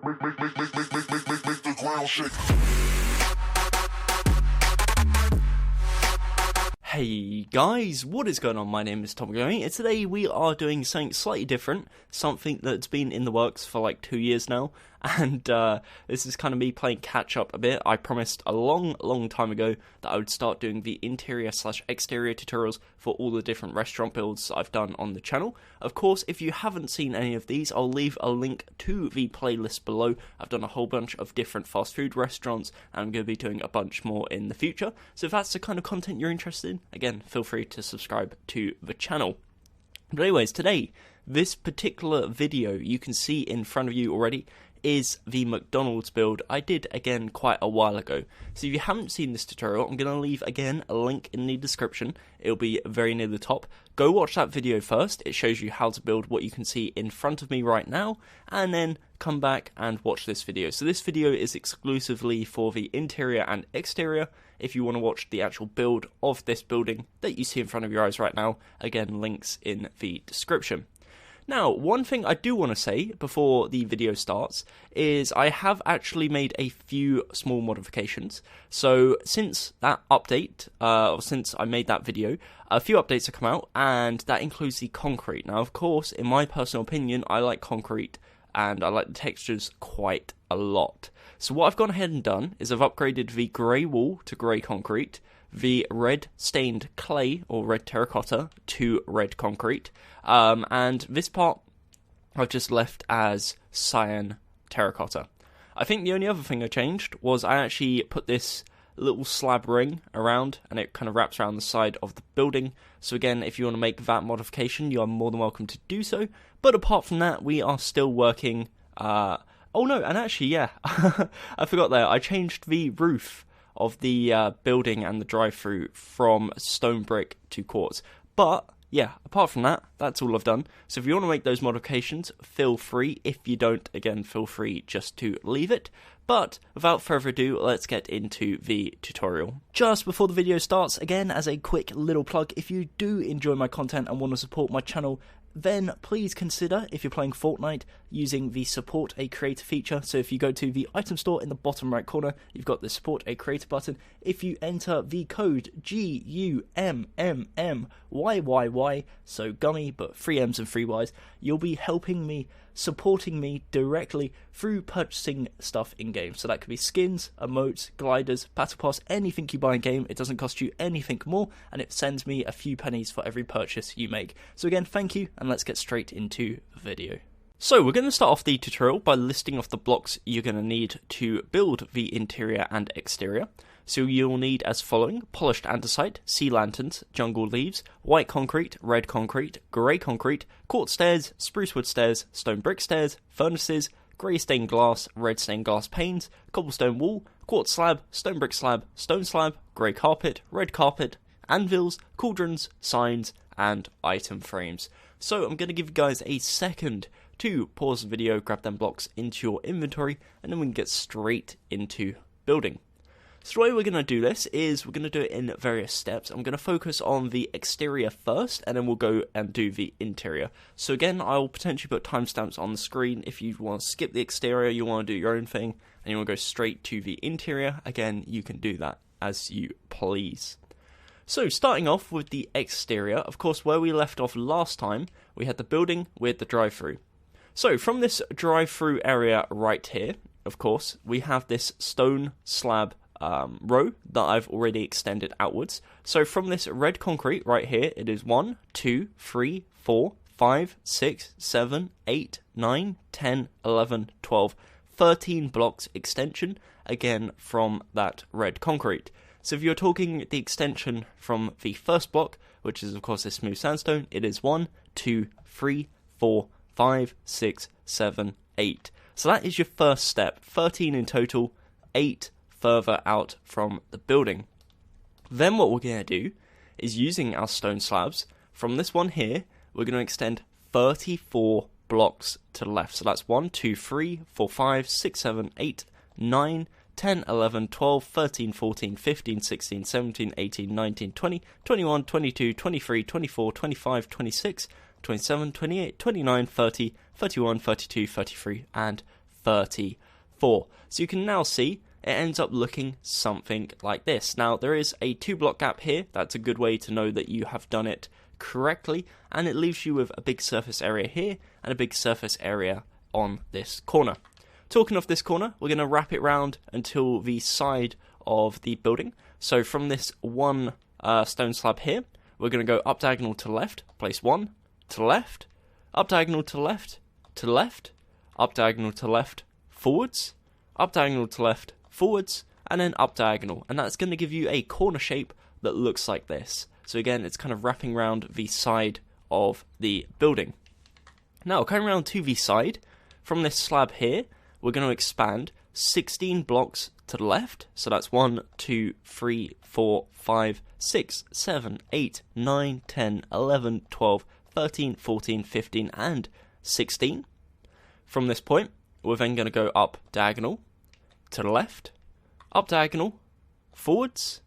Make the ground shake. Hey guys, what is going on? My name is Gummy, and today we are doing something slightly different, something that's been in the works for like 2 years now, and this is kind of me playing catch up a bit. I promised a long time ago that I would start doing the interior/exterior tutorials for all the different restaurant builds I've done on the channel. Of course, if you haven't seen any of these, I'll leave a link to the playlist below. I've done a whole bunch of different fast food restaurants, and I'm going to be doing a bunch more in the future. So if that's the kind of content you're interested in, again, feel free to subscribe to the channel. But anyways, today, this particular video you can see in front of you already is the McDonald's build I did again quite a while ago. So if you haven't seen this tutorial, I'm going to leave again a link in the description. It'll be very near the top. Go watch that video first. It shows you how to build what you can see in front of me right now, and then come back and watch this video. So this video is exclusively for the interior and exterior. If you want to watch the actual build of this building that you see in front of your eyes right now, again, links in the description. Now, one thing I do want to say before the video starts is I have actually made a few small modifications. So since that update, or since I made that video, a few updates have come out, and that includes the concrete. Now, of course, in my personal opinion, I like concrete and I like the textures quite a lot. So what I've gone ahead and done is I've upgraded the grey wall to grey concrete, the red stained clay or red terracotta to red concrete, and this part I've just left as cyan terracotta. I think the only other thing I changed was I actually put this little slab ring around, and it kind of wraps around the side of the building. So again, if you want to make that modification, you are more than welcome to do so. But apart from that, we are still working. Oh no, and actually, yeah, I forgot there. I changed the roof of the building and the drive-through from stone brick to quartz. But yeah, apart from that, that's all I've done. So if you want to make those modifications, feel free. If you don't, again, feel free just to leave it. But without further ado, let's get into the tutorial. Just before the video starts, again, as a quick little plug, if you do enjoy my content and want to support my channel, then please consider, if you're playing Fortnite, using the Support a Creator feature. So if you go to the item store in the bottom right corner, you've got the Support a Creator button. If you enter the code GUMMMYYY, so Gummy, but 3 M's and 3 Y's, you'll be helping me, supporting me directly through purchasing stuff in-game. So that could be skins, emotes, gliders, battle pass, anything you buy in-game. It doesn't cost you anything more, and it sends me a few pennies for every purchase you make. So again, thank you, and let's get straight into the video. So we're going to start off the tutorial by listing off the blocks you're going to need to build the interior and exterior. So you'll need as following: polished andesite, sea lanterns, jungle leaves, white concrete, red concrete, grey concrete, quartz stairs, spruce wood stairs, stone brick stairs, furnaces, grey stained glass, red stained glass panes, cobblestone wall, quartz slab, stone brick slab, stone slab, grey carpet, red carpet, anvils, cauldrons, signs, and item frames. So I'm going to give you guys a second to pause the video, grab them blocks into your inventory, and then we can get straight into building. So the way we're going to do this is we're going to do it in various steps. I'm going to focus on the exterior first, and then we'll go and do the interior. So again, I'll potentially put timestamps on the screen. If you want to skip the exterior, you want to do your own thing, and you want to go straight to the interior, again, you can do that as you please. So starting off with the exterior, of course, where we left off last time, we had the building with the drive-through. So from this drive-through area right here, of course, we have this stone slab row that I've already extended outwards. So from this red concrete right here, it is 1, 2, 3, 4, 5, 6, 7, 8, 9, 10, 11, 12, 13 blocks extension, again from that red concrete. So if you're talking the extension from the first block, which is of course this smooth sandstone, it is 1, 2, 3, 4, 5, 6, 7, 8. So that is your first step, 13 in total, 8 further out from the building. Then what we're going to do is, using our stone slabs, from this one here, we're going to extend 34 blocks to the left. So that's 1, 2, 3, 4, 5, 6, 7, 8, 9, 10, 11, 12, 13, 14, 15, 16, 17, 18, 19, 20, 21, 22, 23, 24, 25, 26, 27, 28, 29, 30, 31, 32, 33, and 34. So you can now see it ends up looking something like this. Now there is a 2 block gap here. That's a good way to know that you have done it correctly, and it leaves you with a big surface area here and a big surface area on this corner. Talking of this corner, we're going to wrap it round until the side of the building. So from this one stone slab here, we're going to go up diagonal to the left, place 1, to the left, up diagonal to the left, to the left, up diagonal to the left, forwards, up diagonal to the left, forwards, and then up diagonal. And that's going to give you a corner shape that looks like this. So again, it's kind of wrapping around the side of the building. Now, coming around to the side, from this slab here, we're going to expand 16 blocks to the left. So that's 1, 2, 3, 4, 5, 6, 7, 8, 9, 10, 11, 12, 13, 14, 15, and 16. From this point, we're then going to go up diagonal, to the left, up diagonal, forwards,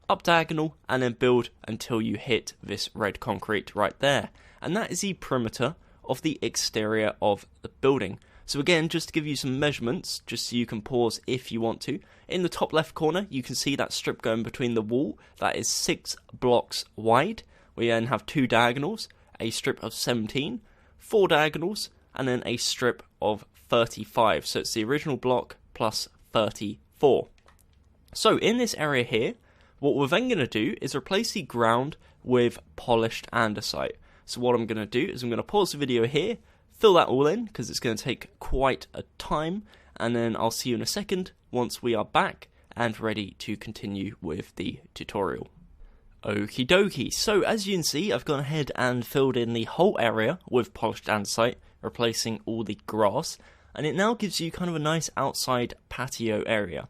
up diagonal, and then build until you hit this red concrete right there. And that is the perimeter of the exterior of the building. So again, just to give you some measurements, just so you can pause if you want to. In the top left corner, you can see that strip going between the wall. That is 6 blocks wide. We then have 2 diagonals, a strip of 17, 4 diagonals, and then a strip of 35. So it's the original block plus 34. So in this area here, what we're then going to do is replace the ground with polished andesite. So what I'm going to do is I'm going to pause the video here, fill that all in, because it's going to take quite a time, and then I'll see you in a second once we are back and ready to continue with the tutorial. Okie dokie, so as you can see, I've gone ahead and filled in the whole area with polished andesite, replacing all the grass, and it now gives you kind of a nice outside patio area.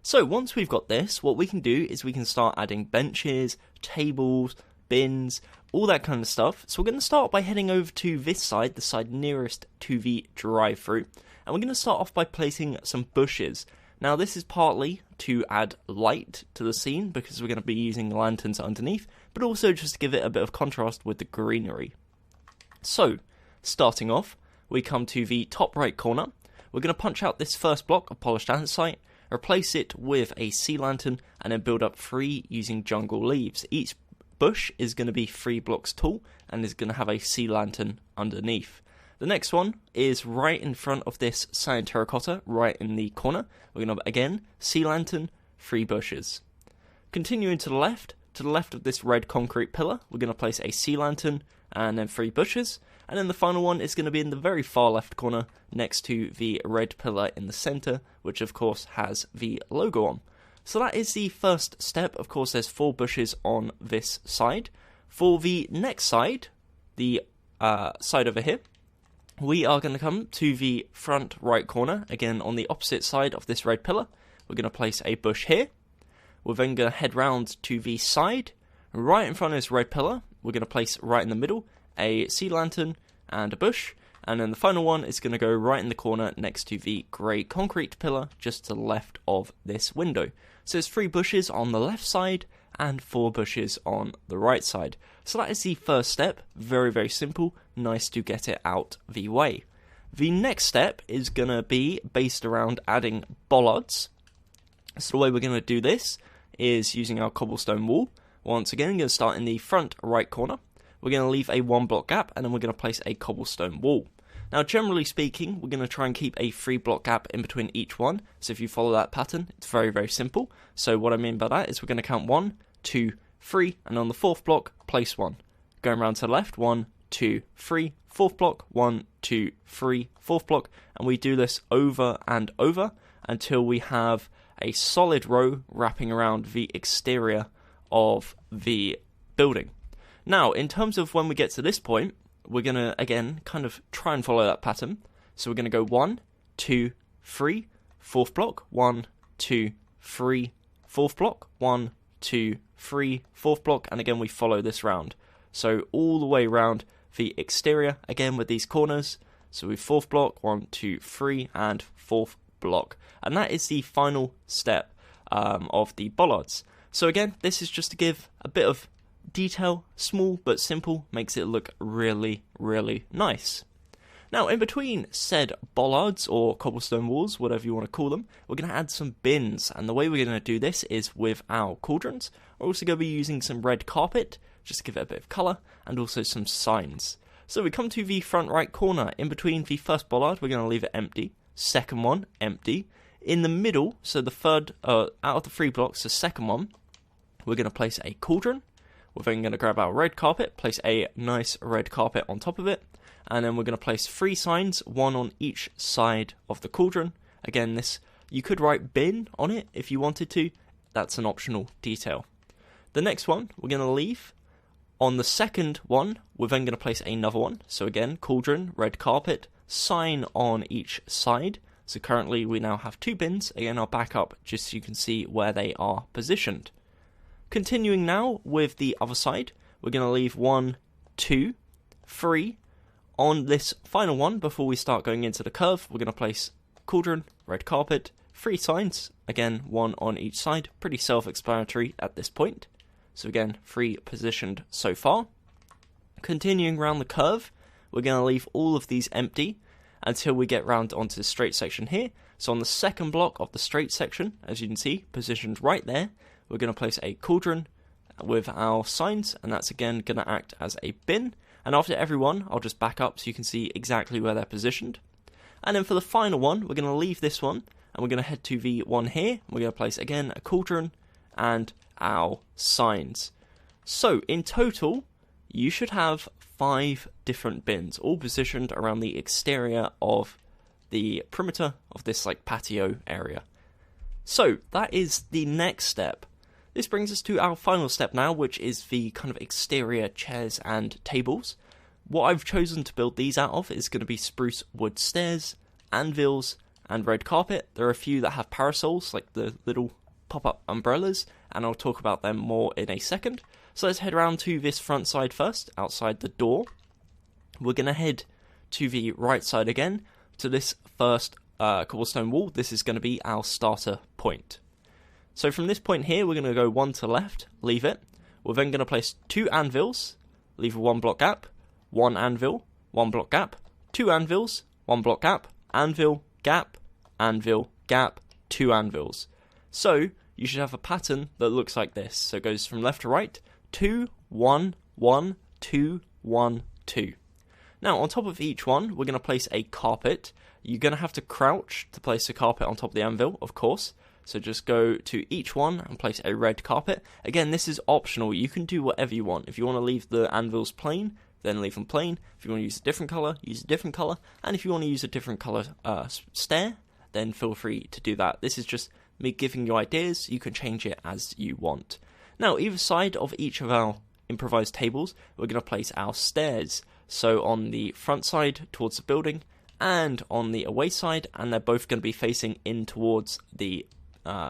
So once we've got this, what we can do is we can start adding benches, tables, bins, all that kind of stuff. So we're going to start by heading over to this side, the side nearest to the drive-through, and we're going to start off by placing some bushes. Now this is partly to add light to the scene, because we're going to be using lanterns underneath, but also just to give it a bit of contrast with the greenery. So, starting off, we come to the top right corner. We're going to punch out this first block of polished andesite, replace it with a sea lantern, and then build up 3 using jungle leaves. Each bush is going to be 3 blocks tall and is going to have a sea lantern underneath. The next one is right in front of this sand terracotta, right in the corner. We're going to, again, sea lantern, 3 bushes. Continuing to the left of this red concrete pillar, we're going to place a sea lantern and then 3 bushes. And then the final one is going to be in the very far left corner next to the red pillar in the center, which of course has the logo on. So that is the first step. Of course, there's 4 bushes on this side. For the next side, the side over here, we are going to come to the front right corner, again on the opposite side of this red pillar. We're going to place a bush here. We're then going to head round to the side, right in front of this red pillar. We're going to place right in the middle a sea lantern and a bush, and then the final one is going to go right in the corner next to the grey concrete pillar just to the left of this window. So there's 3 bushes on the left side and 4 bushes on the right side. So that is the first step. Very, very simple. Nice to get it out the way. The next step is going to be based around adding bollards. So the way we're going to do this is using our cobblestone wall. Once again, I'm going to start in the front right corner. We're going to leave a 1 block gap, and then we're going to place a cobblestone wall. Now, generally speaking, we're going to try and keep a 3 block gap in between each one. So if you follow that pattern, it's very, very simple. So what I mean by that is we're going to count 1, 2, 3, and on the 4th block, place 1. Going around to the left, 1, 2, 3, 4th block, 1, 2, 3, 4th block, and we do this over and over until we have a solid row wrapping around the exterior of the building. Now, in terms of when we get to this point, we're going to, again, kind of try and follow that pattern. So we're going to go 1, 2, 3, 4th block, 1, 2, 3, 4th block, 1, 2, 3, 4th block, and again we follow this round. So all the way around the exterior, again with these corners. So we 4th block, 1, 2, 3, and 4th block. And that is the final step of the bollards. So again, this is just to give a bit of detail, small but simple, makes it look really, really nice. Now, in between said bollards, or cobblestone walls, whatever you want to call them, we're going to add some bins, and the way we're going to do this is with our cauldrons. We're also going to be using some red carpet, just to give it a bit of colour, and also some signs. So we come to the front right corner. In between the first bollard, we're going to leave it empty. Second one, empty. In the middle, so the third, out of the 3 blocks, the second one, we're going to place a cauldron. We're then going to grab our red carpet, place a nice red carpet on top of it, and then we're going to place 3 signs, 1 on each side of the cauldron. Again, this, you could write bin on it if you wanted to. That's an optional detail. The next one, we're going to leave. On the second one, we're then going to place another one. So again, cauldron, red carpet, sign on each side. So currently we now have 2 bins. Again, I'll back up just so you can see where they are positioned. Continuing now with the other side, we're going to leave 1, 2, 3. On this final one, before we start going into the curve, we're going to place cauldron, red carpet, 3 signs. Again, 1 on each side. Pretty self-explanatory at this point. So again, 3 positioned so far. Continuing around the curve, we're going to leave all of these empty until we get round onto the straight section here. So on the second block of the straight section, as you can see, positioned right there, we're going to place a cauldron with our signs, and that's again going to act as a bin. And after every one, I'll just back up so you can see exactly where they're positioned. And then for the final one, we're going to leave this one, and we're going to head to the one here. We're going to place again a cauldron and our signs. So in total, you should have 5 different bins, all positioned around the exterior of the perimeter of this like patio area. So that is the next step. This brings us to our final step now, which is the kind of exterior chairs and tables. What I've chosen to build these out of is going to be spruce wood stairs, anvils, and red carpet. There are a few that have parasols, like the little pop-up umbrellas, and I'll talk about them more in a second. So let's head around to this front side first, outside the door. We're going to head to the right side again, to this first cobblestone wall. This is going to be our starter point. So from this point here, we're going to go 1 to the left, leave it. We're then going to place 2 anvils, leave a 1 block gap, 1 anvil, 1 block gap, 2 anvils, 1 block gap, anvil, gap, 2 anvils. So you should have a pattern that looks like this. So it goes from left to right, 2, 1, 1, 2, 1, 2. Now on top of each one, we're going to place a carpet. You're going to have to crouch to place the carpet on top of the anvil, of course. So just go to each one and place a red carpet. Again, this is optional. You can do whatever you want. If you want to leave the anvils plain, then leave them plain. If you want to use a different colour, use a different colour. And if you want to use a different colour stair, then feel free to do that. This is just me giving you ideas. You can change it as you want. Now, either side of each of our improvised tables, we're going to place our stairs. So on the front side towards the building and on the away side, and they're both going to be facing in towards the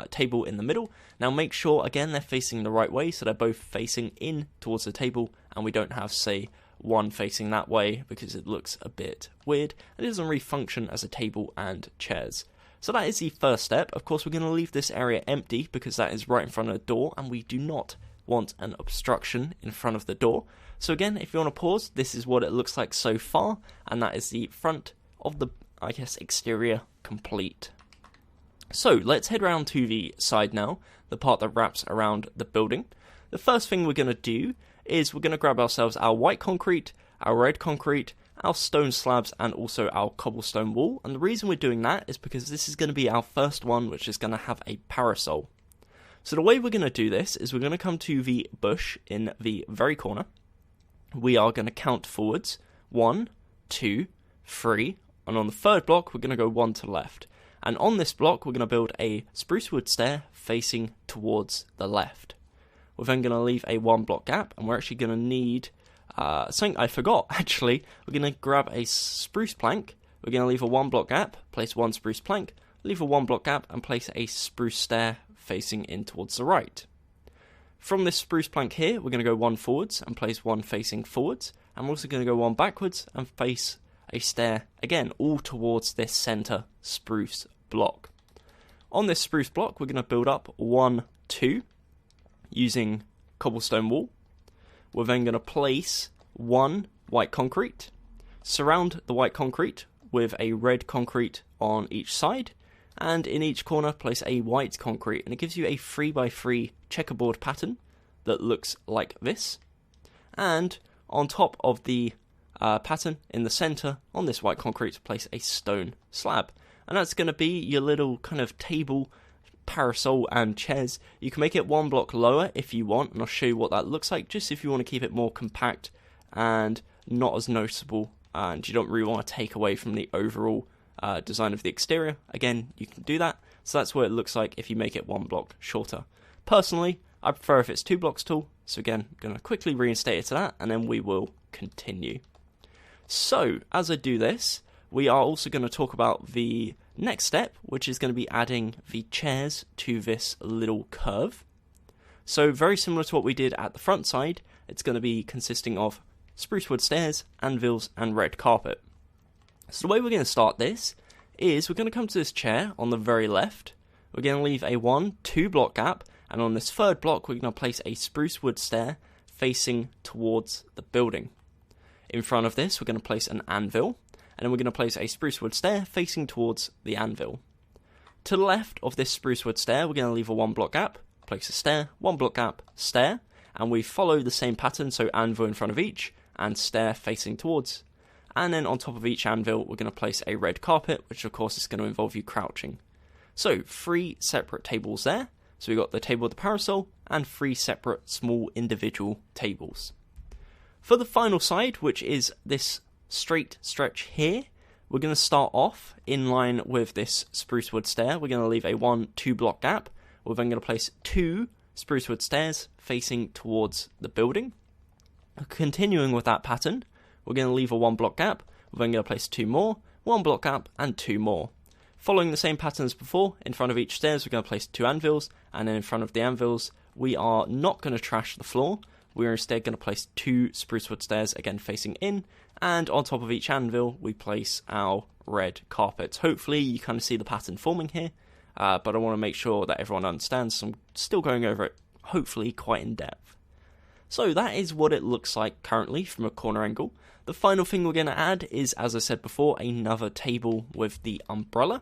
table in the middle. Now make sure again they're facing the right way, so they're both facing in towards the table, and we don't have, say, one facing that way because it looks a bit weird and it doesn't really function as a table and chairs. So that is the first step. Of course, we're going to leave this area empty because that is right in front of the door, and we do not want an obstruction in front of the door. So again, if you want to pause, this is what it looks like so far, and that is the front of the, I guess, exterior complete. So let's head around to the side now, the part that wraps around the building. The first thing we're going to do is we're going to grab ourselves our white concrete, our red concrete, our stone slabs, and also our cobblestone wall. And the reason we're doing that is because this is going to be our first one, which is going to have a parasol. So the way we're going to do this is we're going to come to the bush in the very corner. We are going to count forwards, 1, 2, 3, and on the third block we're going to go 1 to the left. And on this block we're going to build a spruce wood stair facing towards the left. We're then going to leave a 1 block gap, and we're actually going to need something I forgot actually. We're going to grab a spruce plank, we're going to leave a 1 block gap, place 1 spruce plank, leave a 1 block gap, and place a spruce stair facing in towards the right. From this spruce plank here, we're going to go 1 forwards and place 1 facing forwards. And we're also going to go 1 backwards and face a stair, again, all towards this center spruce block. On this spruce block, we're going to build up 1, 2, using cobblestone wall. We're then going to place 1 white concrete. surround the white concrete with a red concrete on each side, and in each corner place a white concrete, and it gives you a 3x3 checkerboard pattern that looks like this. And on top of the pattern in the center on this white concrete, place a stone slab, and that's going to be your little kind of table, parasol and chairs. You can make it one block lower if you want, and I'll show you what that looks like, just if you want to keep it more compact and not as noticeable, and you don't really want to take away from the overall design of the exterior. Again, you can do that. So that's what it looks like if you make it one block shorter. Personally, I prefer if it's 2 blocks tall, so again, I'm going to quickly reinstate it to that, and then we will continue. So, as I do this, we are also going to talk about the next step, which is going to be adding the chairs to this little curve. So, very similar to what we did at the front side, it's going to be consisting of spruce wood stairs, anvils, and red carpet. So the way we're going to start this is we're going to come to this chair on the very left. We're going to leave a 1-2 block gap, and on this third block we're going to place a spruce wood stair facing towards the building. In front of this we're going to place an anvil, and then we're going to place a spruce wood stair facing towards the anvil. To the left of this spruce wood stair we're going to leave a 1 block gap, place a stair, 1 block gap, stair, and we follow the same pattern, so anvil in front of each and stair facing towards. And then on top of each anvil we're going to place a red carpet, which of course is going to involve you crouching. So 3 separate tables there. So we've got the table with the parasol and 3 separate small individual tables. For the final side, which is this straight stretch here, we're going to start off in line with this spruce wood stair. We're going to leave a 1-2 block gap. We're then going to place 2 spruce wood stairs facing towards the building. Continuing with that pattern, we're going to leave a 1 block gap. We're then going to place 2 more, 1 block gap, and 2 more. Following the same pattern as before, in front of each stairs we're going to place 2 anvils, and then in front of the anvils we are not going to trash the floor. We're instead going to place 2 spruce wood stairs, again facing in, and on top of each anvil we place our red carpets. Hopefully you kind of see the pattern forming here, but I want to make sure that everyone understands, so I'm still going over it hopefully quite in depth. So that is what it looks like currently from a corner angle. The final thing we're going to add is, as I said before, another table with the umbrella.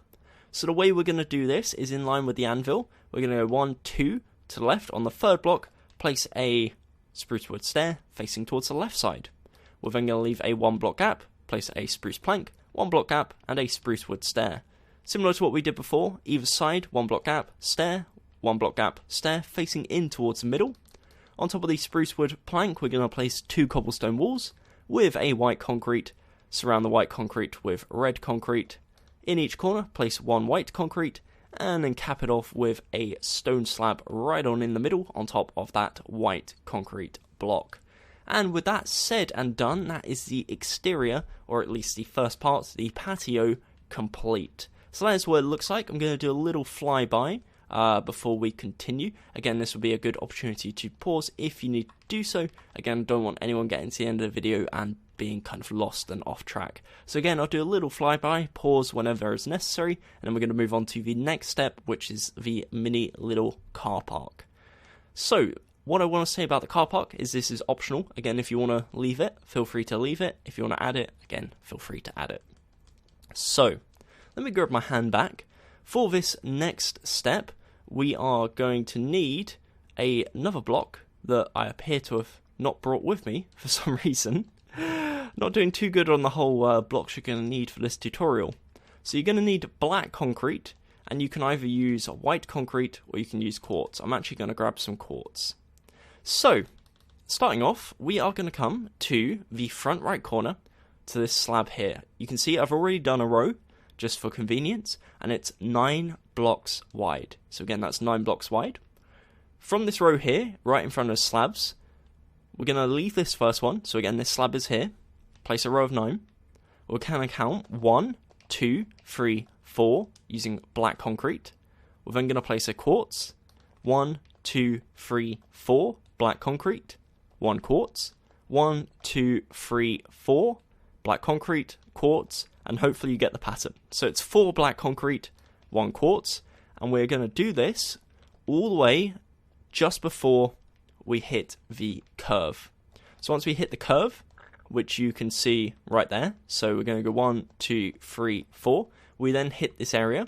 So the way we're going to do this is in line with the anvil. We're going to go 1-2 to the left. On the third block, place a spruce wood stair facing towards the left side. We're then going to leave a 1 block gap, place a spruce plank, 1 block gap, and a spruce wood stair. Similar to what we did before, either side, 1 block gap, stair, 1 block gap, stair, facing in towards the middle. On top of the spruce wood plank, we're going to place 2 cobblestone walls with a white concrete, surround the white concrete with red concrete. In each corner, place 1 white concrete, and then cap it off with a stone slab right on in the middle on top of that white concrete block. And with that said and done, that is the exterior, or at least the first part, the patio, complete. So that is what it looks like. I'm going to do a little flyby before we continue. Again, this will be a good opportunity to pause if you need to do so. Again, don't want anyone getting to the end of the video and being kind of lost and off track. So again, I'll do a little flyby, pause whenever is necessary, and then we're going to move on to the next step, which is the mini little car park. So what I want to say about the car park is this is optional. Again, if you want to leave it, feel free to leave it. If you want to add it, again, feel free to add it. So let me grab my hand back. For this next step, we are going to need another block that I appear to have not brought with me for some reason. Not doing too good on the whole blocks you're going to need for this tutorial. So you're going to need black concrete, and you can either use white concrete or you can use quartz. I'm actually going to grab some quartz. So, starting off, we are going to come to the front right corner to this slab here. You can see I've already done a row, just for convenience, and it's 9 blocks wide. So again, that's 9 blocks wide. From this row here, right in front of the slabs, we're going to leave this first one. So again, this slab is here. Place a row of 9. We're going to count 1, 2, 3, 4 using black concrete. We're then going to place a quartz. 1, 2, 3, 4 black concrete. 1 quartz. 1, 2, 3, 4 black concrete, quartz, and hopefully you get the pattern. So it's 4 black concrete, 1 quartz, and we're going to do this all the way just before we hit the curve. So once we hit the curve, which you can see right there. So we're going to go 1, 2, 3, 4. We then hit this area.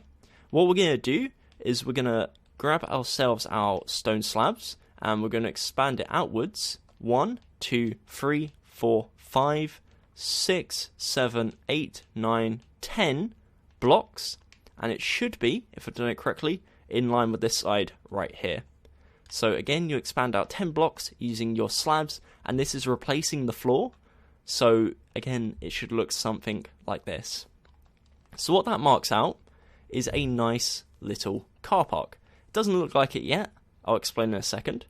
What we're going to do is we're going to grab ourselves our stone slabs and we're going to expand it outwards. 1, 2, 3, 4, 5, 6, 7, 8, 9, 10 blocks. And it should be, if I've done it correctly, in line with this side right here. So again, you expand out 10 blocks using your slabs, and this is replacing the floor. So again, it should look something like this. So what that marks out is a nice little car park. It doesn't look like it yet. I'll explain in a second.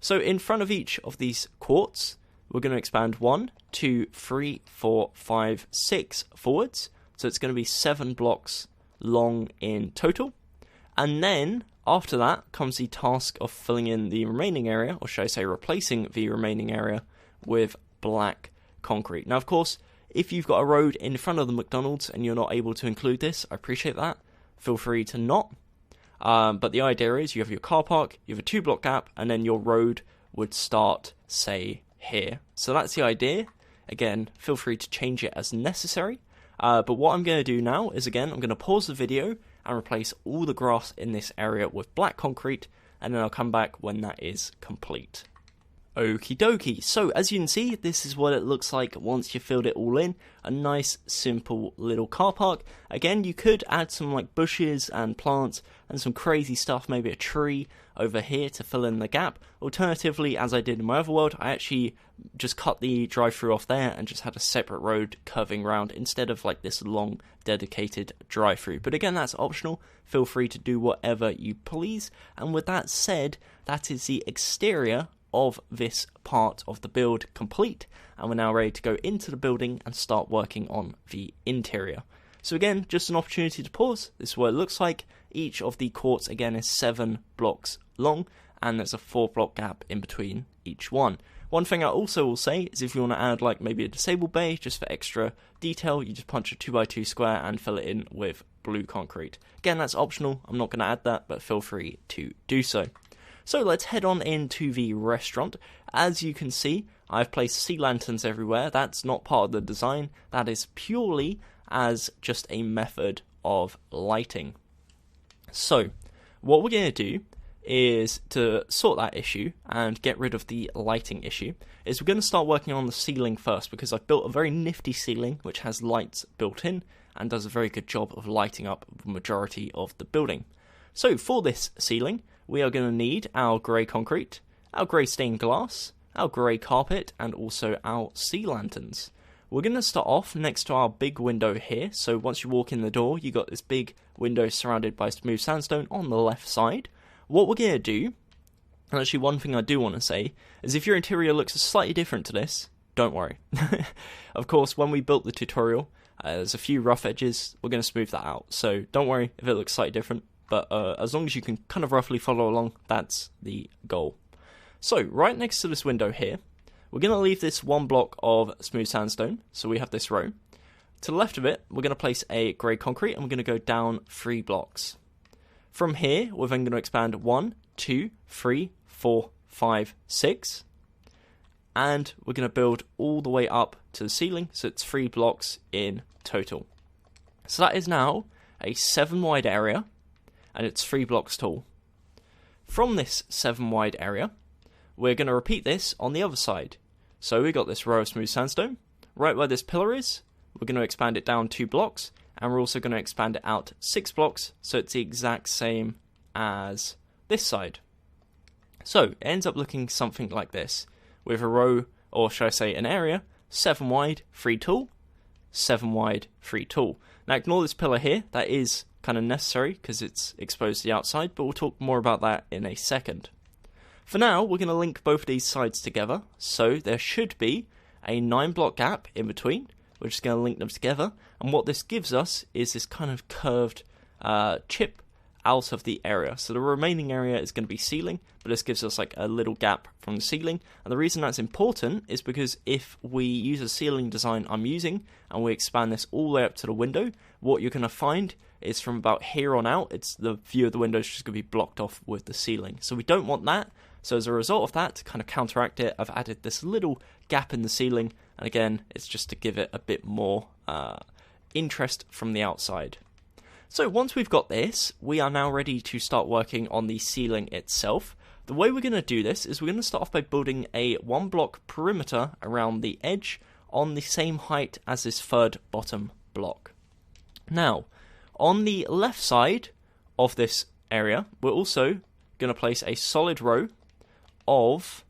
So in front of each of these courts, we're going to expand 1, 2, 3, 4, 5, 6 forwards. So it's going to be 7 blocks long in total. And then after that comes the task of filling in the remaining area, or should I say replacing the remaining area with black concrete. Now, of course, if you've got a road in front of the McDonald's and you're not able to include this, I appreciate that. Feel free to not. But the idea is you have your car park, you have a 2-block gap, and then your road would start, say, here. So that's the idea. Again, feel free to change it as necessary. But what I'm going to do now is, again, I'm going to pause the video and replace all the grass in this area with black concrete, and then I'll come back when that is complete. Okie dokie, so as you can see, this is what it looks like once you filled it all in. A nice, simple little car park. Again, you could add some like bushes and plants and some crazy stuff, maybe a tree over here to fill in the gap. Alternatively, as I did in my other world, I actually just cut the drive-through off there and just had a separate road curving round instead of like this long dedicated drive-through. But again, that's optional. Feel free to do whatever you please. And with that said, that is the exterior of this part of the build complete, and we're now ready to go into the building and start working on the interior. So again, just an opportunity to pause. This is what it looks like. Each of the courts again is 7 blocks long, and there's a 4-block gap in between each one. One thing I also will say is if you want to add like maybe a disabled bay just for extra detail, you just punch a 2x2 square and fill it in with blue concrete. Again, that's optional. I'm not going to add that, but feel free to do so. So let's head on into the restaurant. As you can see, I've placed sea lanterns everywhere. That's not part of the design. That is purely as just a method of lighting. So what we're going to do is to sort that issue and get rid of the lighting issue is we're going to start working on the ceiling first, because I've built a very nifty ceiling which has lights built in and does a very good job of lighting up the majority of the building. So for this ceiling, we are going to need our grey concrete, our grey stained glass, our grey carpet, and also our sea lanterns. We're going to start off next to our big window here. So once you walk in the door, you got this big window surrounded by smooth sandstone on the left side. What we're going to do, and actually one thing I do want to say, is if your interior looks slightly different to this, don't worry. Of course, when we built the tutorial, there's a few rough edges. We're going to smooth that out. So don't worry if it looks slightly different. But as long as you can kind of roughly follow along, that's the goal. So right next to this window here, we're going to leave this 1 block of smooth sandstone. So we have this row. To the left of it, we're going to place a grey concrete and we're going to go down 3 blocks. From here, we're then going to expand 1, 2, 3, 4, 5, 6. And we're going to build all the way up to the ceiling. So it's 3 blocks in total. So that is now a 7 wide area. And it's 3 blocks tall. From this 7 wide area, we're going to repeat this on the other side. So we got this row of smooth sandstone. Right where this pillar is, we're going to expand it down 2 blocks, and we're also going to expand it out 6 blocks, so it's the exact same as this side. So it ends up looking something like this, with a row, or should I say an area, 7 wide, 3 tall, 7 wide, 3 tall. Now ignore this pillar here, that is kind of necessary because it's exposed to the outside, but we'll talk more about that in a second. For now, we're going to link both of these sides together, so there should be a 9-block gap in between. We're just going to link them together, and what this gives us is this kind of curved chip out of the area. So the remaining area is going to be ceiling, but this gives us like a little gap from the ceiling. And the reason that's important is because if we use a ceiling design I'm using and we expand this all the way up to the window, what you're going to find is from about here on out, it's the view of the window is just going to be blocked off with the ceiling. So we don't want that. So as a result of that, to kind of counteract it, I've added this little gap in the ceiling and again, it's just to give it a bit more interest from the outside. So once we've got this, we are now ready to start working on the ceiling itself. The way we're going to do this is we're going to start off by building a 1 block perimeter around the edge on the same height as this third bottom block. Now, on the left side of this area, we're also going to place a solid row of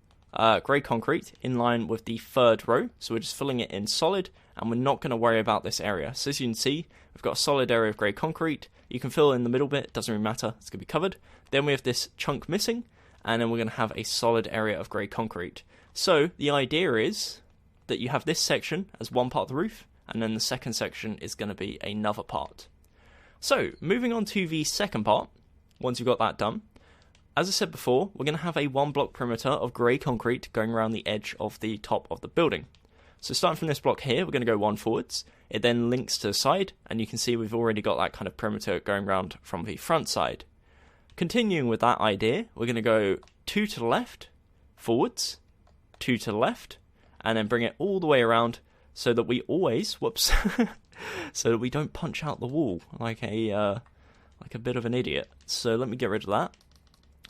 grey concrete in line with the third row. So we're just filling it in solid, and we're not going to worry about this area. So as you can see, we've got a solid area of grey concrete. You can fill in the middle bit, it doesn't really matter, it's going to be covered. Then we have this chunk missing, and then we're going to have a solid area of grey concrete. So the idea is that you have this section as one part of the roof, and then the second section is going to be another part. So moving on to the second part, once you've got that done, as I said before, we're going to have a 1 block perimeter of grey concrete going around the edge of the top of the building. So starting from this block here, we're going to go 1 forwards. It then links to the side, and you can see we've already got that kind of perimeter going around from the front side. Continuing with that idea, we're going to go 2 to the left, forwards, 2 to the left, and then bring it all the way around so that we always, so that we don't punch out the wall like a bit of an idiot. So let me get rid of that.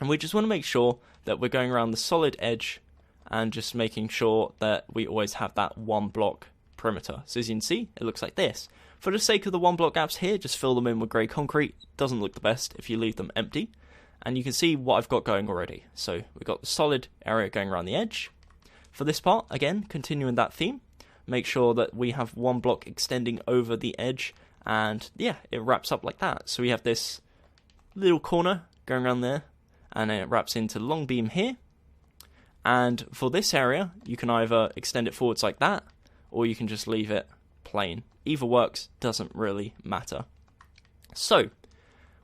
And we just want to make sure that we're going around the solid edge and just making sure that we always have that 1 block perimeter. So as you can see, it looks like this. For the sake of the 1 block gaps here, just fill them in with grey concrete. Doesn't look the best if you leave them empty. And you can see what I've got going already. So we've got the solid area going around the edge. For this part, again, continuing that theme, make sure that we have 1 block extending over the edge, and yeah, it wraps up like that. So we have this little corner going around there, and then it wraps into the long beam here. And for this area, you can either extend it forwards like that, or you can just leave it plain. Either works, doesn't really matter. So,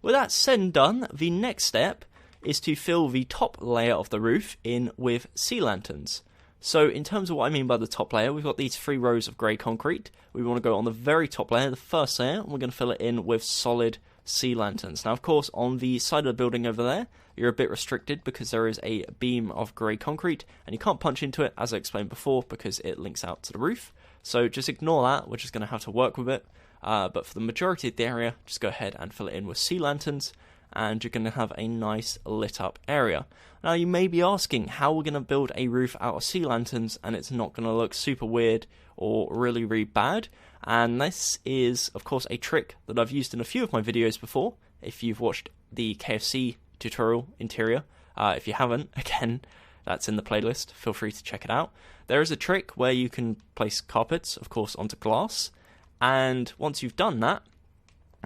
with that said and done, the next step is to fill the top layer of the roof in with sea lanterns. So in terms of what I mean by the top layer, we've got these 3 rows of grey concrete. We want to go on the very top layer, the first layer, and we're going to fill it in with solid sea lanterns. Now, of course, on the side of the building over there, you're a bit restricted because there is a beam of grey concrete, and you can't punch into it, as I explained before, because it links out to the roof. So just ignore that, we're just going to have to work with it. But for the majority of the area, just go ahead and fill it in with sea lanterns, and you're going to have a nice lit up area. Now you may be asking how we're going to build a roof out of sea lanterns and it's not going to look super weird or really, really bad. And this is, of course, a trick that I've used in a few of my videos before. If you've watched the KFC tutorial interior, if you haven't, again, that's in the playlist. Feel free to check it out. There is a trick where you can place carpets, of course, onto glass. And once you've done that,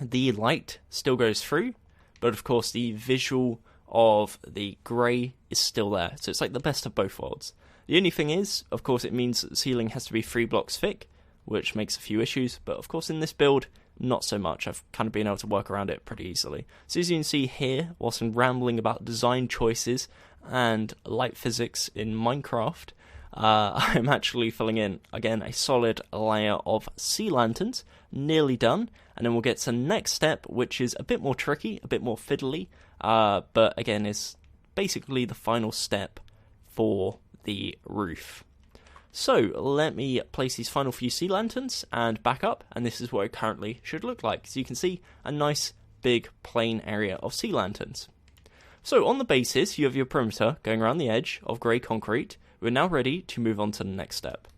the light still goes through, but of course the visual of the grey is still there. So it's like the best of both worlds. The only thing is, of course, it means that the ceiling has to be 3 blocks thick, which makes a few issues. But of course in this build, not so much. I've kind of been able to work around it pretty easily. So as you can see here, whilst I'm rambling about design choices and light physics in Minecraft, I'm actually filling in, again, a solid layer of sea lanterns, nearly done, and then we'll get to the next step, which is a bit more tricky, a bit more fiddly, but again is basically the final step for the roof. So let me place these final few sea lanterns and back up, and this is what it currently should look like. So you can see a nice big plain area of sea lanterns. So on the basis, you have your perimeter going around the edge of grey concrete. We're now ready to move on to the next step.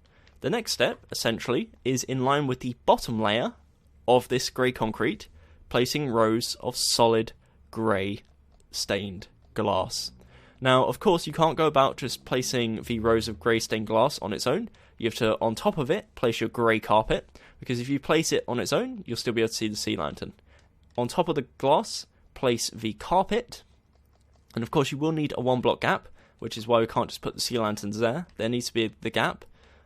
The next step, essentially, is in line with the bottom layer of this grey concrete, placing rows of solid grey stained glass. Now, of course, you can't go about just placing the rows of grey stained glass on its own. You have to, on top of it, place your grey carpet, because if you place it on its own, you'll still be able to see the sea lantern. On top of the glass, place the carpet, and of course you will need a 1 block gap, which is why we can't just put the sea lanterns there. There needs to be the gap.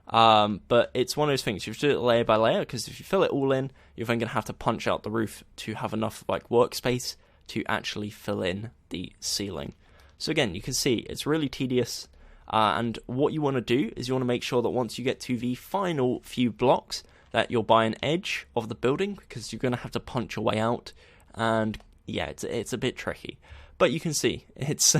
But it's one of those things. You have to do it layer by layer, because if you fill it all in, you're then going to have to punch out the roof to have enough workspace to actually fill in the ceiling. So again, you can see it's really tedious. And what you want to do is you want to make sure that once you get to the final few blocks, that you're by an edge of the building, because you're going to have to punch your way out. And yeah, it's a bit tricky. But you can see, it's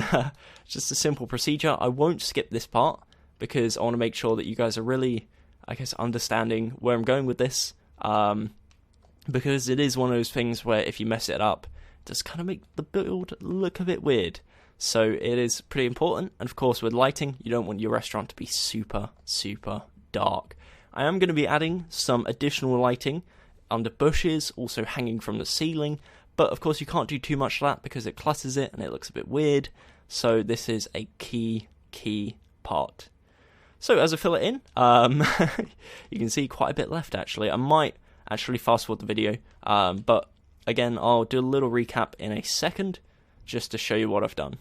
just a simple procedure. I won't skip this part, because I want to make sure that you guys are really I guess, understanding where I'm going with this, because it is one of those things where if you mess it up, it does kind of make the build look a bit weird. So it is pretty important, and of course with lighting, you don't want your restaurant to be super, super dark. I am going to be adding some additional lighting under bushes, also hanging from the ceiling, but of course you can't do too much of that because it clutters it and it looks a bit weird, so this is a key part. So as I fill it in, you can see quite a bit left actually. I might actually fast forward the video, but again I'll do a little recap in a second just to show you what I've done.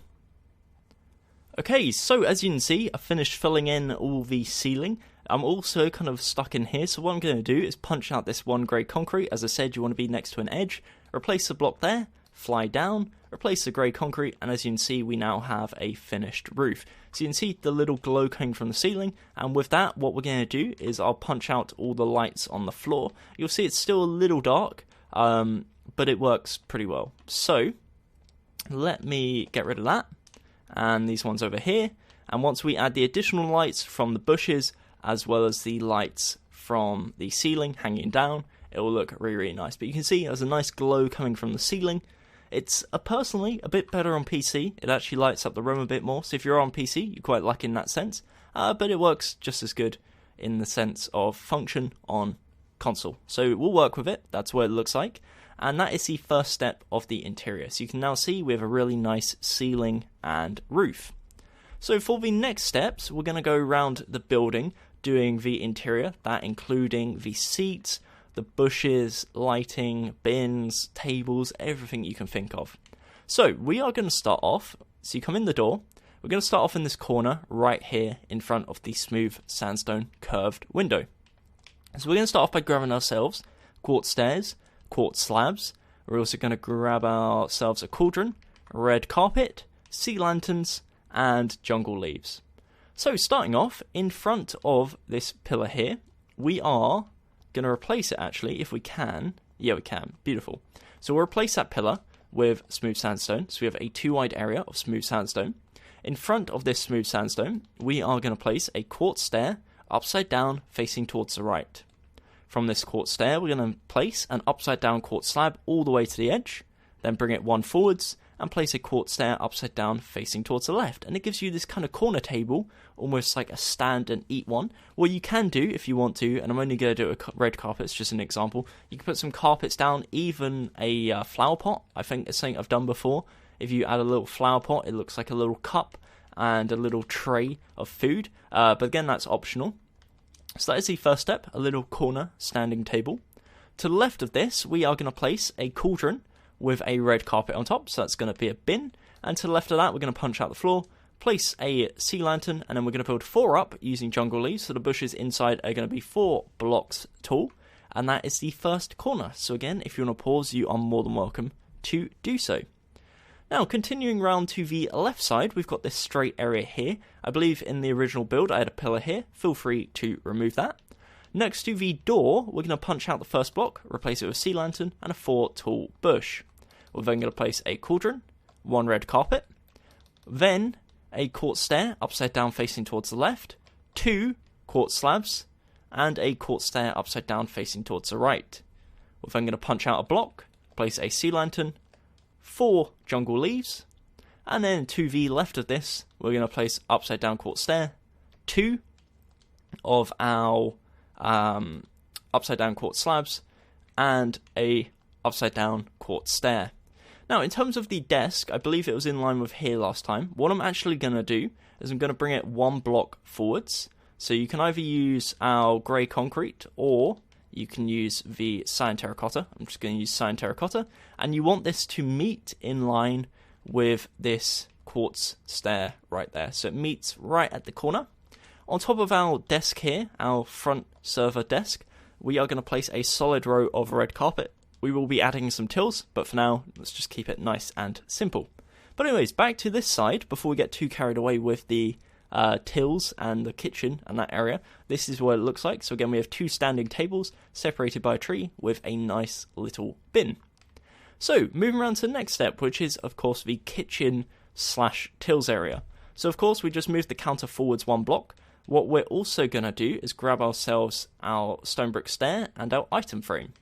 Okay, so as you can see, I finished filling in all the ceiling. I'm also kind of stuck in here, so what I'm going to do is punch out this one grey concrete. As I said, you want to be next to an edge, replace the block there, fly down, replace the grey concrete, and as you can see, we now have a finished roof. So you can see the little glow coming from the ceiling, and with that, what we're going to do is I'll punch out all the lights on the floor. You'll see it's still a little dark, but it works pretty well. So let me get rid of that, and these ones over here, and once we add the additional lights from the bushes, as well as the lights from the ceiling hanging down, it will look really, really nice. But you can see there's a nice glow coming from the ceiling. It's personally a bit better on PC. It actually lights up the room a bit more. So if you're on PC, you're quite lucky in that sense. But it works just as good in the sense of function on console. So we'll work with it. That's what it looks like. And that is the first step of the interior. So you can now see we have a really nice ceiling and roof. So for the next steps, we're going to go around the building doing the interior, that including the seats, the bushes, lighting, bins, tables, everything you can think of. So we are going to start off, so you come in the door, we're going to start off in this corner right here in front of the smooth sandstone curved window. So we're going to start off by grabbing ourselves quartz stairs, quartz slabs. We're also going to grab ourselves a cauldron, red carpet, sea lanterns, and jungle leaves. So starting off, in front of this pillar here, we are going to replace it actually, if we can. Yeah, we can. Beautiful. So we'll replace that pillar with smooth sandstone. So we have a 2 wide area of smooth sandstone. In front of this smooth sandstone, we are going to place a quartz stair upside down facing towards the right. From this quartz stair, we're going to place an upside down quartz slab all the way to the edge, then bring it one forwards, and place a quartz stair upside down facing towards the left. And it gives you this kind of corner table, almost like a stand and eat one. What you can do if you want to, and I'm only going to do a red carpet, it's just an example, you can put some carpets down, even a flower pot. I think it's something I've done before. If you add a little flower pot, it looks like a little cup and a little tray of food. But again, that's optional. So that is the first step, a little corner standing table. To the left of this, we are going to place a cauldron with a red carpet on top, so that's going to be a bin. And to the left of that, we're going to punch out the floor, place a sea lantern, and then we're going to build 4 up using jungle leaves, so the bushes inside are going to be 4 blocks tall, and that is the first corner. So again, if you want to pause, you are more than welcome to do so. Now, continuing round to the left side, we've got this straight area here. I believe in the original build I had a pillar here, feel free to remove that. Next to the door, we're going to punch out the first block, replace it with a sea lantern, and a 4 tall bush. We're then going to place a cauldron, 1 red carpet, then a quartz stair upside down facing towards the left, 2 quartz slabs, and a quartz stair upside down facing towards the right. We're then going to punch out a block, place a sea lantern, 4 jungle leaves, and then to the left of this, we're going to place upside down quartz stair, 2 of our upside down quartz slabs, and a upside down quartz stair. Now, in terms of the desk, I believe it was in line with here last time. What I'm actually going to do is I'm going to bring it 1 block forwards. So you can either use our grey concrete or you can use the cyan terracotta. I'm just going to use cyan terracotta. And you want this to meet in line with this quartz stair right there. So it meets right at the corner. On top of our desk here, our front server desk, we are going to place a solid row of red carpet. We will be adding some tills, but for now, let's just keep it nice and simple. But anyways, back to this side, before we get too carried away with the tills and the kitchen and that area, this is what it looks like. So again, we have 2 standing tables separated by a tree with a nice little bin. So moving around to the next step, which is of course the kitchen / tills area. So of course we just moved the counter forwards 1 block. What we're also going to do is grab ourselves our stone brick stair and our item frame.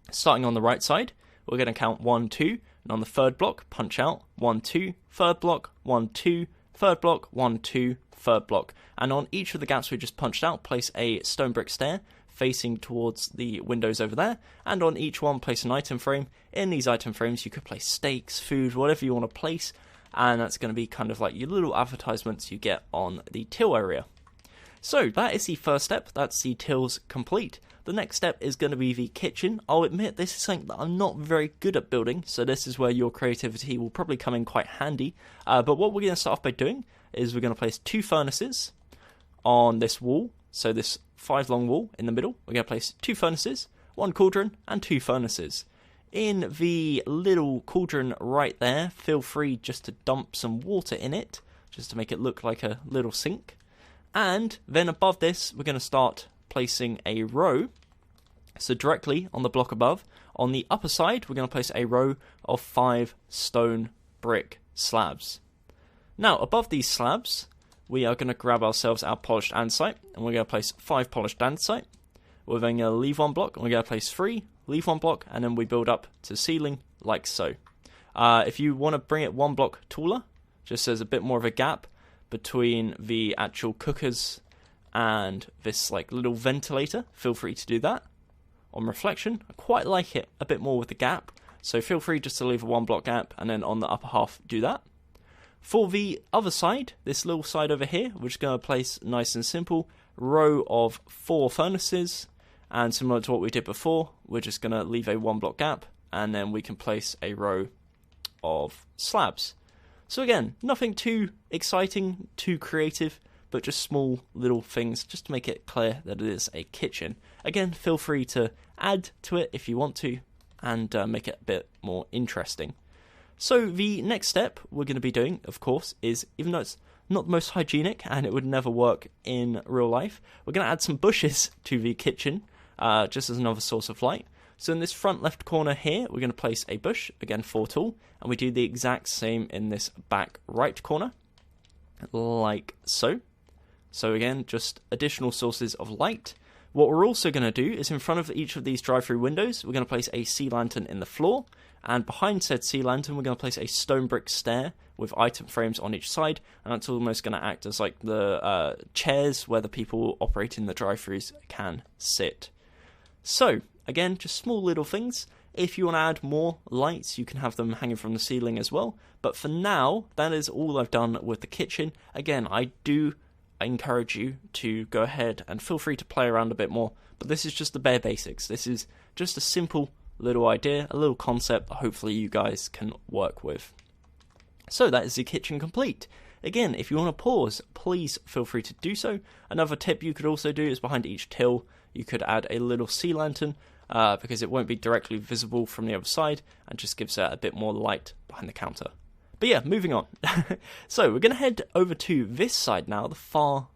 Starting on the right side, we're going to count 1, 2, and on the third block, punch out 1, 2, third block, 1, 2, third block, 1, 2, third block. And on each of the gaps we just punched out, place a stone brick stair facing towards the windows over there, and on each one place an item frame. In these item frames you could place steaks, food, whatever you want to place, and that's going to be kind of like your little advertisements you get on the till area. So that is the first step, that's the tills complete. The next step is going to be the kitchen. I'll admit this is something that I'm not very good at building, so this is where your creativity will probably come in quite handy. But what we're going to start off by doing is we're going to place 2 furnaces on this wall, so this 5 long wall in the middle. We're going to place 2 furnaces, 1 cauldron and 2 furnaces. In the little cauldron right there, feel free just to dump some water in it, just to make it look like a little sink. And then above this, we're going to start placing a row. So directly on the block above, on the upper side, we're going to place a row of 5 stone brick slabs. Now, above these slabs, we are going to grab ourselves our polished andesite, and we're going to place 5 polished andesite. We're then going to leave 1 block, and we're going to place 3, leave 1 block, and then we build up to ceiling like so. If you want to bring it 1 block taller, just so there's a bit more of a gap between the actual cookers and this like little ventilator, feel free to do that. On reflection, I quite like it a bit more with the gap, so feel free just to leave a 1 block gap, and then on the upper half do that. For the other side, this little side over here, we're just going to place nice and simple row of 4 furnaces, and similar to what we did before, we're just going to leave a 1 block gap, and then we can place a row of slabs. So again, nothing too exciting, too creative, but just small little things just to make it clear that it is a kitchen. Again, feel free to add to it if you want to, and make it a bit more interesting. So the next step we're going to be doing, of course, is, even though it's not the most hygienic and it would never work in real life, we're going to add some bushes to the kitchen, just as another source of light. So in this front left corner here, we're going to place a bush, again 4 tall, and we do the exact same in this back right corner, like so. So again, just additional sources of light. What we're also going to do is in front of each of these drive-through windows, we're going to place a sea lantern in the floor, and behind said sea lantern, we're going to place a stone brick stair with item frames on each side, and that's almost going to act as like the chairs where the people operating the drive-throughs can sit. So, again, just small little things. If you want to add more lights, you can have them hanging from the ceiling as well. But for now, that is all I've done with the kitchen. Again, I do encourage you to go ahead and feel free to play around a bit more. But this is just the bare basics. This is just a simple little idea, a little concept that hopefully you guys can work with. So that is the kitchen complete. Again, if you want to pause, please feel free to do so. Another tip you could also do is behind each till, you could add a little sea lantern, because it won't be directly visible from the other side and just gives it a bit more light behind the counter. But yeah, moving on. So we're going to head over to this side now, the far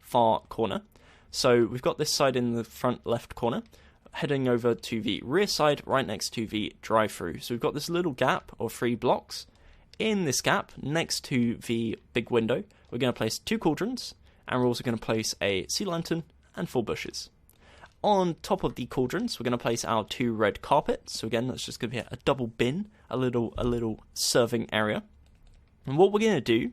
corner. So we've got this side in the front left corner, heading over to the rear side right next to the drive-through. So we've got this little gap of 3 blocks. In this gap, next to the big window, we're going to place 2 cauldrons, and we're also going to place a sea lantern and 4 bushes. On top of the cauldrons, we're going to place our 2 red carpets. So again, that's just going to be a double bin, a little serving area. And what we're going to do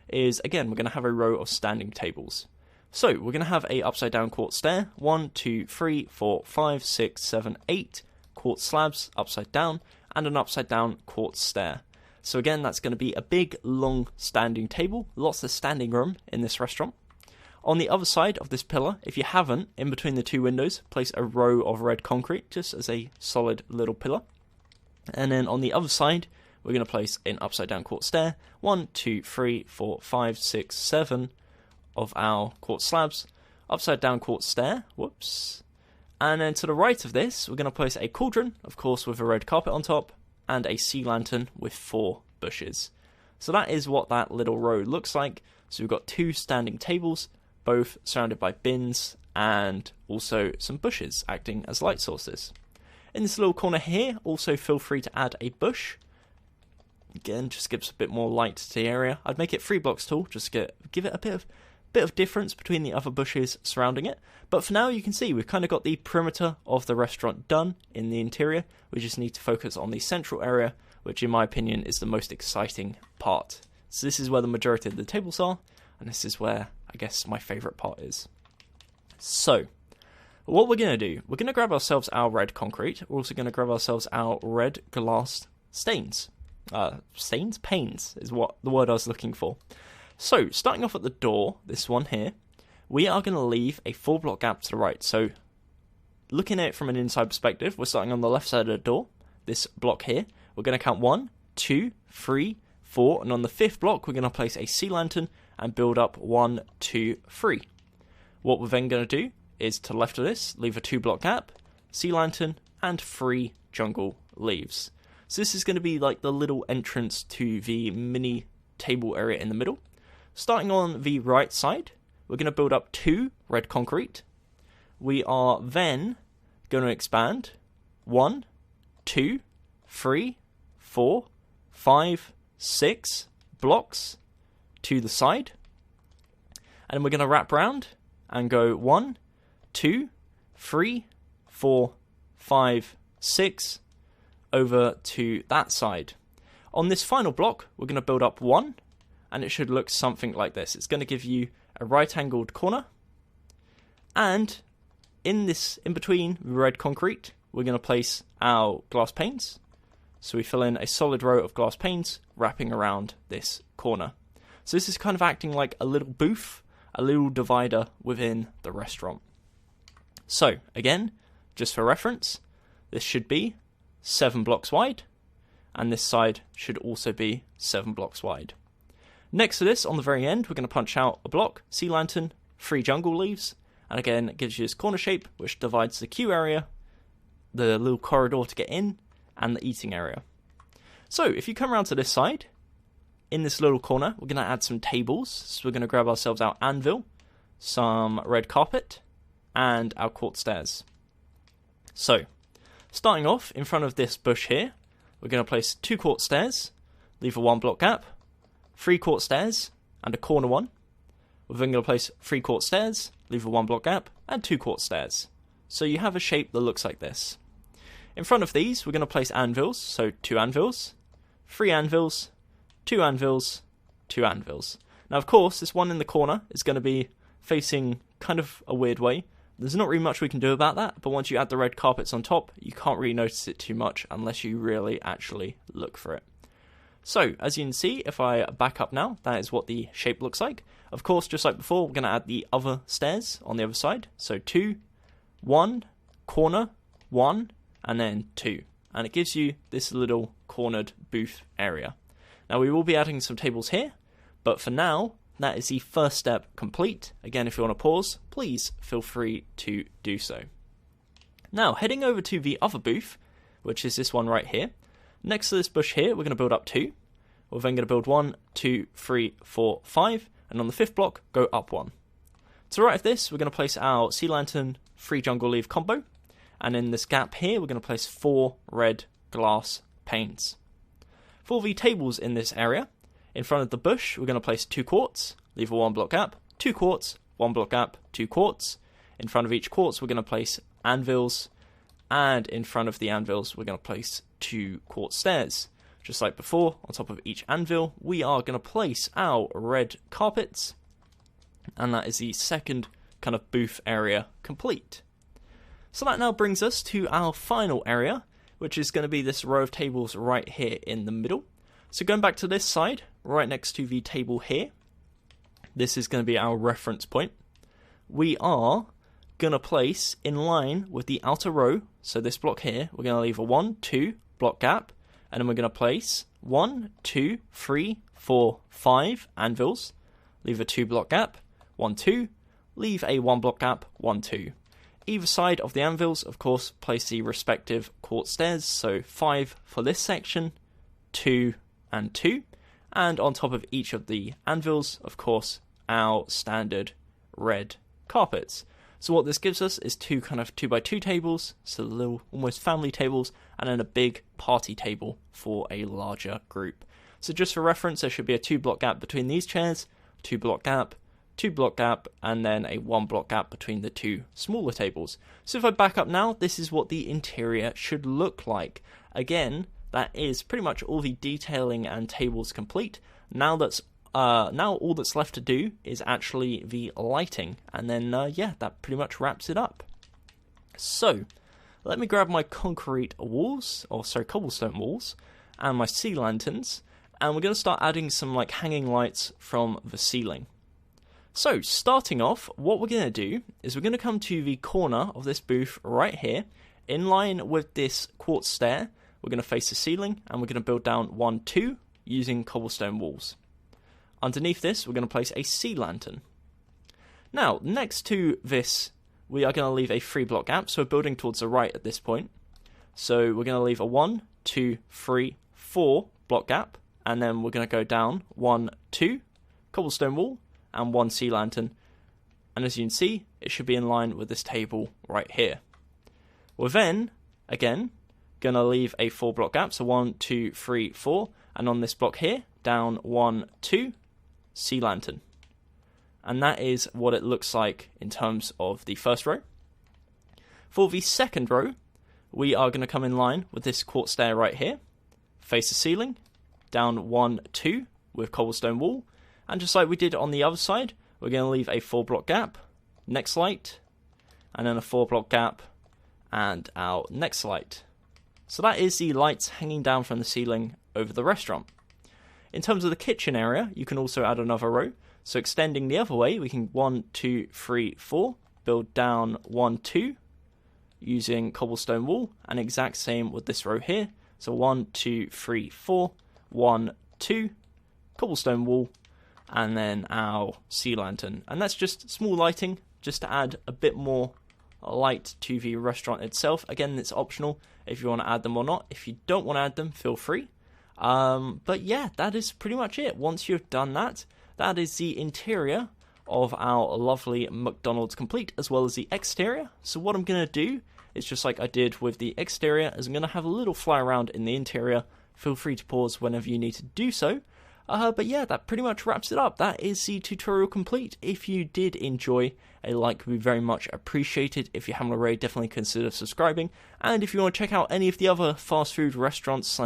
is, again, we're going to have a row of standing tables. So we're going to have a upside down quartz stair, 1, 2, 3, 4, 5, 6, 7, 8 quartz slabs upside down, and an upside down quartz stair. So again, that's going to be a big, long standing table, lots of standing room in this restaurant. On the other side of this pillar, if you haven't, in between the 2 windows, place a row of red concrete, just as a solid little pillar. And then on the other side, we're going to place an upside down quartz stair, 1, 2, 3, 4, 5, 6, 7 of our quartz slabs, upside down quartz stair, whoops. And then to the right of this, we're going to place a cauldron, of course with a red carpet on top, and a sea lantern with 4 bushes. So that is what that little row looks like. So we've got 2 standing tables, both surrounded by bins, and also some bushes acting as light sources. In this little corner here, also feel free to add a bush. Again, just gives a bit more light to the area. I'd make it 3 blocks tall, just give it a bit of bit of difference between the other bushes surrounding it. But for now, you can see we've kind of got the perimeter of the restaurant done in the interior. We just need to focus on the central area, which in my opinion is the most exciting part. So this is where the majority of the tables are, and this is where I guess my favourite part is. So, what we're going to do, we're going to grab ourselves our red concrete. We're also going to grab ourselves our red glass stains. Panes is what the word I was looking for. So, starting off at the door, this one here, we are going to leave a 4-block gap to the right. So, looking at it from an inside perspective, we're starting on the left side of the door, this block here. We're going to count 1, 2, 3, 4, and on the 5th block, we're going to place a sea lantern and build up 1, 2, 3. What we're then going to do is, to the left of this, leave a 2-block gap, sea lantern, and 3 jungle leaves. So this is going to be like the little entrance to the mini table area in the middle. Starting on the right side, we're going to build up 2 red concrete. We are then going to expand 1, 2, 3, 4, 5, 6 blocks to the side. And we're going to wrap round and go 1, 2, 3, 4, 5, 6 over to that side. On this final block, we're going to build up 1, and it should look something like this. It's going to give you a right-angled corner, and in between the red concrete, we're going to place our glass panes. So we fill in a solid row of glass panes wrapping around this corner. So this is kind of acting like a little booth, a little divider within the restaurant. So again, just for reference, this should be 7 blocks wide, and this side should also be 7 blocks wide. Next to this, on the very end, we're going to punch out a block, sea lantern, 3 jungle leaves, and again, it gives you this corner shape, which divides the queue area, the little corridor to get in, and the eating area. So, if you come around to this side, in this little corner, we're going to add some tables. So we're going to grab ourselves our anvil, some red carpet, and our quartz stairs. So, starting off in front of this bush here, we're going to place 2 quartz stairs, leave a 1-block gap, 3 quartz stairs, and a corner one. We're then going to place 3 quartz stairs, leave a 1-block gap, and 2 quartz stairs. So you have a shape that looks like this. In front of these, we're going to place anvils, so 2 anvils, 3 anvils, 2 anvils, 2 anvils. Now, of course, this one in the corner is going to be facing kind of a weird way. There's not really much we can do about that, but once you add the red carpets on top, you can't really notice it too much unless you really actually look for it. So, as you can see, if I back up now, that is what the shape looks like. Of course, just like before, we're going to add the other stairs on the other side. So 2, 1, corner, 1, and then 2. And it gives you this little cornered booth area. Now, we will be adding some tables here, but for now, that is the first step complete. Again, if you want to pause, please feel free to do so. Now, heading over to the other booth, which is this one right here. Next to this bush here, we're going to build up 2. We're then going to build 1, 2, 3, 4, 5, and on the 5th block, go up 1. To the right of this, we're going to place our sea lantern 3 jungle leaf combo, and in this gap here, we're going to place 4 red glass panes. For the tables in this area, in front of the bush, we're going to place 2 quartz, leave a 1-block gap, 2 quartz, 1-block gap, 2 quartz. In front of each quartz, we're going to place anvils, and in front of the anvils, we're going to place 2 quartz stairs. Just like before, on top of each anvil, we are going to place our red carpets, and that is the second kind of booth area complete. So that now brings us to our final area, which is going to be this row of tables right here in the middle. So going back to this side, right next to the table here, this is going to be our reference point. We are going to place in line with the outer row, so this block here, we're going to leave a 1, 2 block gap, and then we're going to place 1, 2, 3, 4, 5 anvils, leave a 2-block gap, 1, 2, leave a 1-block gap, 1, 2. Either side of the anvils, of course, place the respective quartz stairs, so 5 for this section, 2 and 2, and on top of each of the anvils, of course, our standard red carpets. So what this gives us is 2 kind of 2x2 tables, so little almost family tables, and then a big party table for a larger group. So just for reference, there should be a 2-block gap between these chairs, 2-block gap, 2 block gap, and then a 1 block gap between the 2 smaller tables. So if I back up now, this is what the interior should look like. Again, that is pretty much all the detailing and tables complete. Now all that's left to do is actually the lighting, and then yeah, that pretty much wraps it up. So let me grab my cobblestone walls, and my sea lanterns, and we're going to start adding some like hanging lights from the ceiling. So starting off, what we're going to do is we're going to come to the corner of this booth right here, in line with this quartz stair. We're going to face the ceiling, and we're going to build down 1, 2 using cobblestone walls. Underneath this, we're going to place a sea lantern. Now, next to this, we are going to leave a 3 block gap, so we're building towards the right at this point. So we're going to leave a 1, 2, 3, 4 block gap, and then we're going to go down 1, 2, cobblestone wall, and 1 sea lantern. And as you can see, it should be in line with this table right here. We're then, again, going to leave a 4 block gap, so 1, 2, 3, 4, and on this block here, down 1, 2, sea lantern. And that is what it looks like in terms of the first row. For the second row, we are going to come in line with this quartz stair right here, face the ceiling, down 1, 2 with cobblestone wall, and just like we did on the other side, we're going to leave a 4 block gap, next light, and then a 4 block gap, and our next light. So that is the lights hanging down from the ceiling over the restaurant. In terms of the kitchen area, you can also add another row. So extending the other way, we can 1, 2, 3, 4, build down 1, 2, using cobblestone wall, and exact same with this row here. So 1, 2, 3, 4, 1, 2, cobblestone wall, and then our sea lantern. And that's just small lighting, just to add a bit more light to the restaurant itself. Again, it's optional if you want to add them or not. If you don't want to add them, feel free. But yeah, that is pretty much it. Once you've done that, that is the interior of our lovely McDonald's complete, as well as the exterior. So what I'm going to do is, just like I did with the exterior, is I'm going to have a little fly around in the interior. Feel free to pause whenever you need to do so. But yeah, that pretty much wraps it up. That is the tutorial complete. If you did enjoy, a like would be very much appreciated. If you haven't already, definitely consider subscribing. And if you want to check out any of the other fast food restaurants /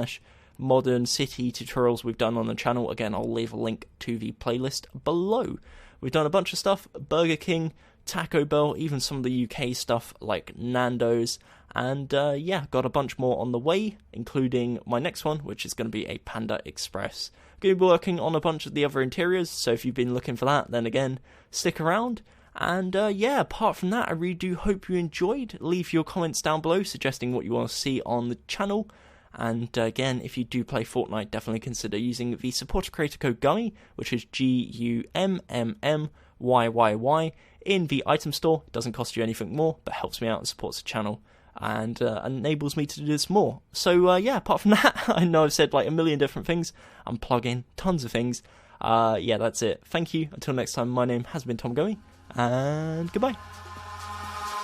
modern city tutorials we've done on the channel, again, I'll leave a link to the playlist below. We've done a bunch of stuff: Burger King, Taco Bell, even some of the UK stuff like Nando's, and yeah, got a bunch more on the way, including my next one, which is going to be a Panda Express. Going to be working on a bunch of the other interiors, so if you've been looking for that, then again, stick around. And yeah, apart from that, I really do hope you enjoyed. Leave your comments down below suggesting what you want to see on the channel. And again, if you do play Fortnite, definitely consider using the supporter creator code Gummy, which is GUMMMYYY, in the item store. It doesn't cost you anything more, but helps me out and supports the channel, and enables me to do this more. So yeah, apart from that, I know I've said like a million different things. I'm plugging tons of things. Yeah, that's it. Thank you. Until next time, my name has been Tom Gummy, and goodbye.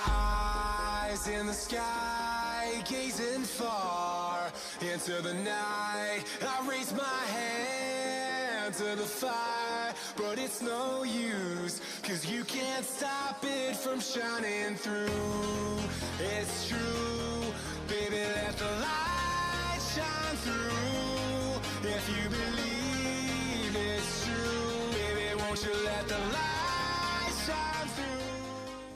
Eyes in the sky, gazing far into the night. I raise my hand to the fire, but it's no use, 'cause you can't stop it from shining through.